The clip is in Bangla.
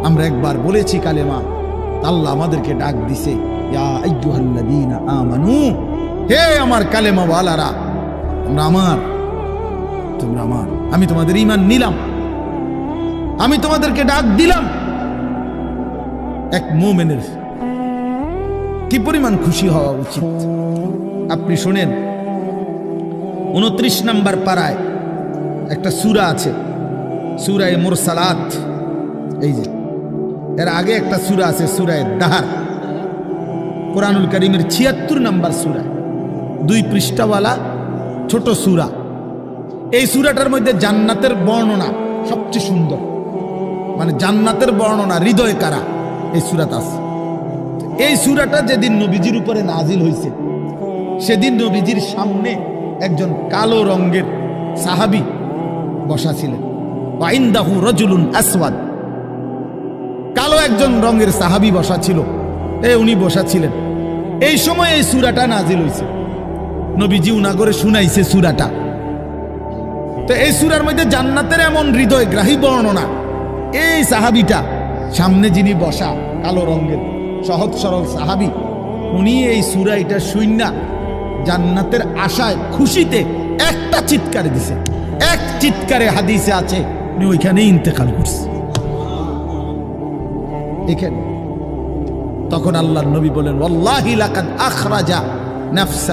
আমরা একবার বলেছি কালেমা, আল্লাহ আমাদেরকে ডাক দিছে, ইয়া আইয়ুহাল্লাযীনা আমানু, হে আমার কালেমা ওয়ালারা, তোমরা আমার, তোমরা আমার, আমি তোমাদের ঈমান নিলাম, আমি তোমাদেরকে ডাক দিলাম। এক মুমিনের কি পরিমাণ খুশি হওয়া উচিত আপনি শুনেন। 29 নম্বর পারায় একটা সূরা আছে, সূরায়ে মুরসালাত। এই যে এর আগে একটা সূরা আছে, সূরায়ে দাহর, কোরআনুল কারীমের 76 নম্বর সূরা, 2 পৃষ্ঠাওয়ালা ছোট সূরা। এই সূরাটার মধ্যে জান্নাতের বর্ণনা সবচেয়ে সুন্দর, মানে জান্নাতের বর্ণনা হৃদয় কারা এই সূরাতে আছে। এই সূরাটা যেদিন নবীজির উপরে নাজিল হয়েছে, সেদিন নবীজির সামনে একজন কালো রঙের সাহাবী বসা ছিলেন। ওয়াইন্দাহু রাজুলুন আসওয়াদ, কালো একজন রঙের সাহাবী বসা ছিল, উনি বসা ছিলেন। এই সময় এই সূরাটা নাজিল হয়েছে, নবীজি উনাগরে শুনাইছে সূরাটা। তো এই সূরার মধ্যে জান্নাতের এমন হৃদয়গ্রাহী বর্ণনা। এই সাহাবীটা সামনে যিনি বসা কালো রঙের সহজ সরল সাহাবী, উনি এই সূরা এটা শুইনা জান্নাতের আশায় খুশিতে একটা চিৎকার দিছে, এক চিৎকারে হাদিসে আছে উনি ওইখানেই ইন্তেকাল করছে। এখানে তখন আল্লাহর নবী বলেন, ওয়াল্লাহি লাকাদ আখরাজা নাফসা